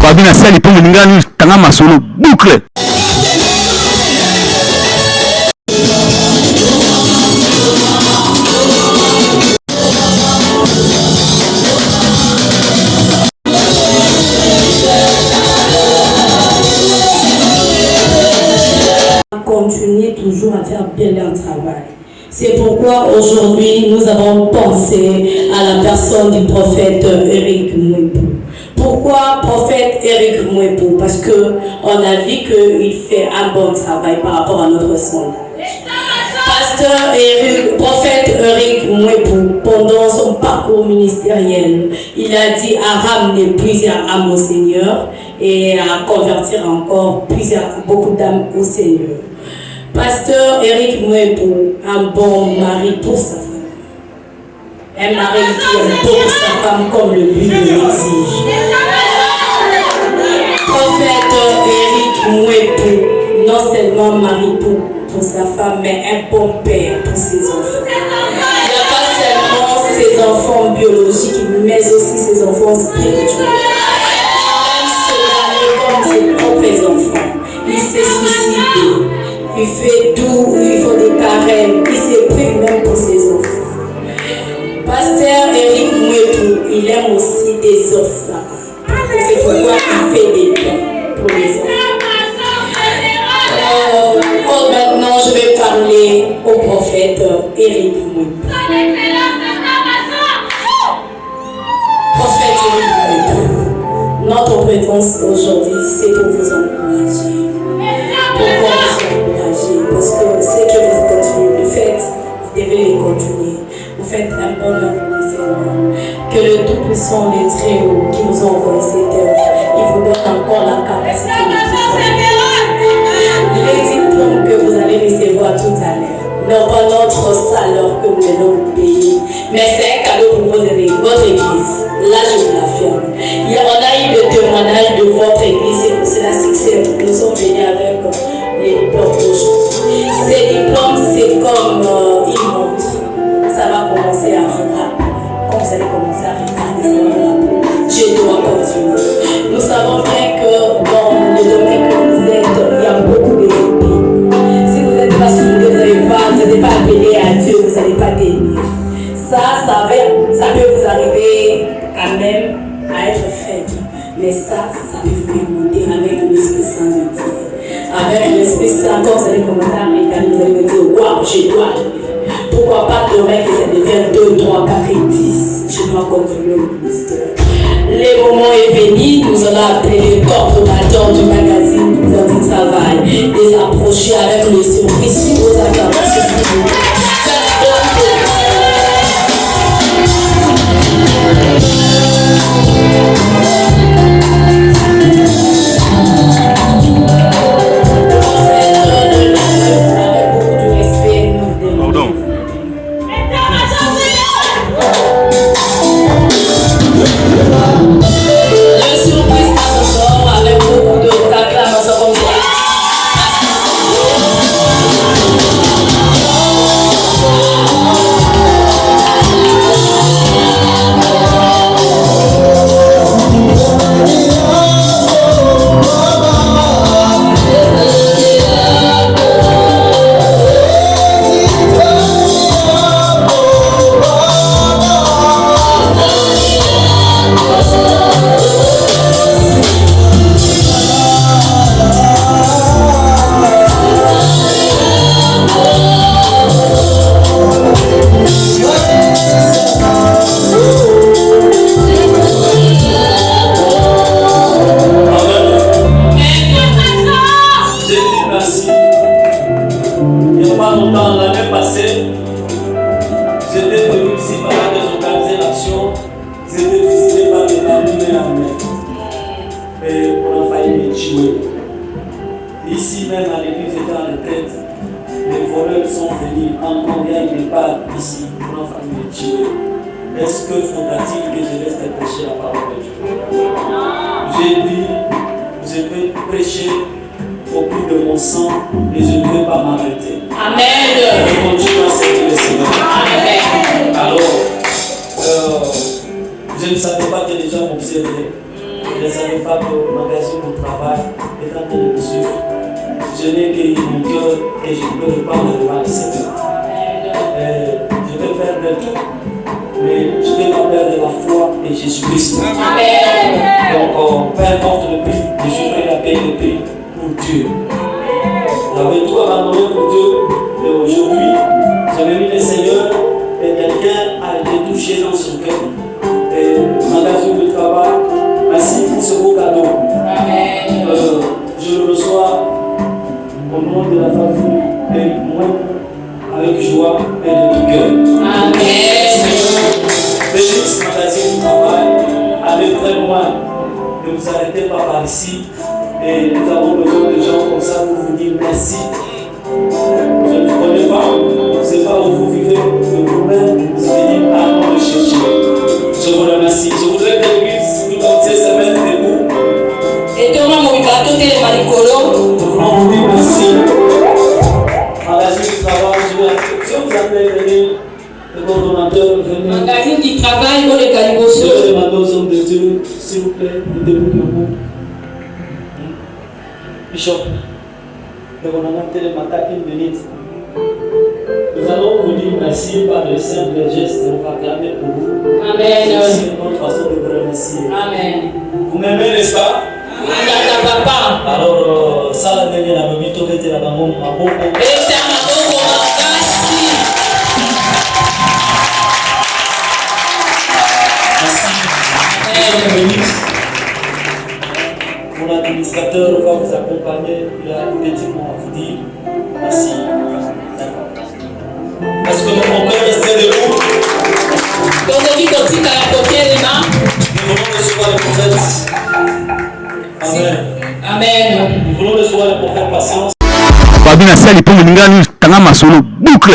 Fabi na sali pour ngani tanga masolo boucle. Continuer toujours à faire bien leur travail. C'est pourquoi aujourd'hui nous avons pensé à la personne du prophète Éric Mouepou. Pourquoi prophète Éric Mouepou? Parce qu'on a vu qu'il fait un bon travail par rapport à notre sondage. Pasteur Éric, prophète Éric Mouepou, pendant son parcours ministériel, il a dit à ramener plusieurs âmes au Seigneur et à convertir encore beaucoup d'âmes au Seigneur. Pasteur Éric Mouepou, un bon mari pour sa femme. Un mari qui aime beaucoup sa femme comme le but l'exige. Prophète Éric Mouepou, non seulement mari pour sa femme, mais un bon père pour ses enfants. Il n'y a pas seulement ses enfants biologiques, mais aussi ses enfants spirituels. Il aime se comme ses propres enfants. Il se soucie d'eux. Il fait tout, il faut des carèmes, il se prive même pour ses enfants. Pasteur Éric Mouepou, il aime aussi des orphelins. C'est pourquoi il fait des dons pour les enfants. Maintenant, je vais parler au prophète Éric Mouepou. Prophète Éric Mouepou, notre présence aujourd'hui, c'est pour vous encourager. Pourquoi vous encourager? Parce que ce que vous continuez de faire, vous devez les continuer. Vous faites un bon œuvre du Seigneur. Que le Tout-Puissant, les Très-Hauts qui nous ont envoyé cette œuvre, il vous donne encore la capacité de les diplômes que vous allez recevoir tout à l'heure. Non pas notre salaire que nous allons payer, mais c'est un cadeau pour votre église. Là, je vous l'affirme. On a eu le témoignage de votre église, c'est la succès. Nous sommes venus avec les diplômes d'aujourd'hui. Ces diplômes, c'est comme une montre. Ça va commencer à vous rappeler. Quand vous allez commencer à regarder, ça va vous rappeler. Je dois continuer. Nous savons bien que dans le domaine que vous êtes, il y a beaucoup de défis. Si vous n'êtes pas soudé, vous n'êtes pas appelé à Dieu, vous n'allez pas tenir. Ça peut vous arriver quand même à être faible. Mais ça peut vous monter avec l'Esprit Saint de Dieu. Avec l'Esprit Saint, quand vous allez commencer à regarder, vous allez me dire, waouh, je dois aller. Pourquoi pas demain que ça devienne 2, 3, 4 et 10? Je dois continuer le ministère. Le moment est venu, nous allons appeler les coordonnateurs du magazine du travail, les approcher avec le surprise sur vos interventions. Je ne savais pas que les gens m'observaient. ne savais pas que le magasin de travail est en train de me suivre. Je n'ai que mon cœur et je peux répandre devant le Seigneur. Je vais faire de tout, mais je vais pas perdre la foi et Jésus-Christ. Donc, peu importe le prix, je suis prêt à payer le prix pour Dieu. J'avais tout abandonné pour Dieu, et aujourd'hui, j'avais mis le Seigneur et quelqu'un a été touché dans son cœur. Et le magasin de travail, merci pour ce beau cadeau. Je le reçois au nom de la famille et moi, avec joie et de tout cœur. Bénis ce magasin du travail, allez très loin, ne vous arrêtez pas par ici. Et nous avons besoin de gens comme ça pour vous dire merci. Je ne vous connais pas, je ne sais pas où vous vivez, mais vous-même, vous avez dit allons le chercher. Je vous remercie. Je voudrais que l'église tout entière se mette debout. Nous voulons vous dire merci. À la suite du travail, je vous appelle venir. Le coordonnateur, venez. Magazine du travail, on est Je vais demander aux hommes de Dieu, s'il vous plaît, de debout debout. Bishop, nous allons vous dire merci par le simple geste, on va clamer pour vous. Amen. C'est aussi notre façon de vous remercier. Amen. Vous m'aimez, n'est-ce pas? Papa. Alors, ça la dernière, la mamie, tout était là-bas, mon maboko. Merci. Mon administrateur va vous accompagner. Il a un petit mot à vous dire. Merci. Est-ce que nous pouvons rester debout? Nous voulons recevoir le prophète. Amen. Amen. Nous voulons recevoir le prophète patience. Babina sali pour Ningani Tanga Masolo boucle.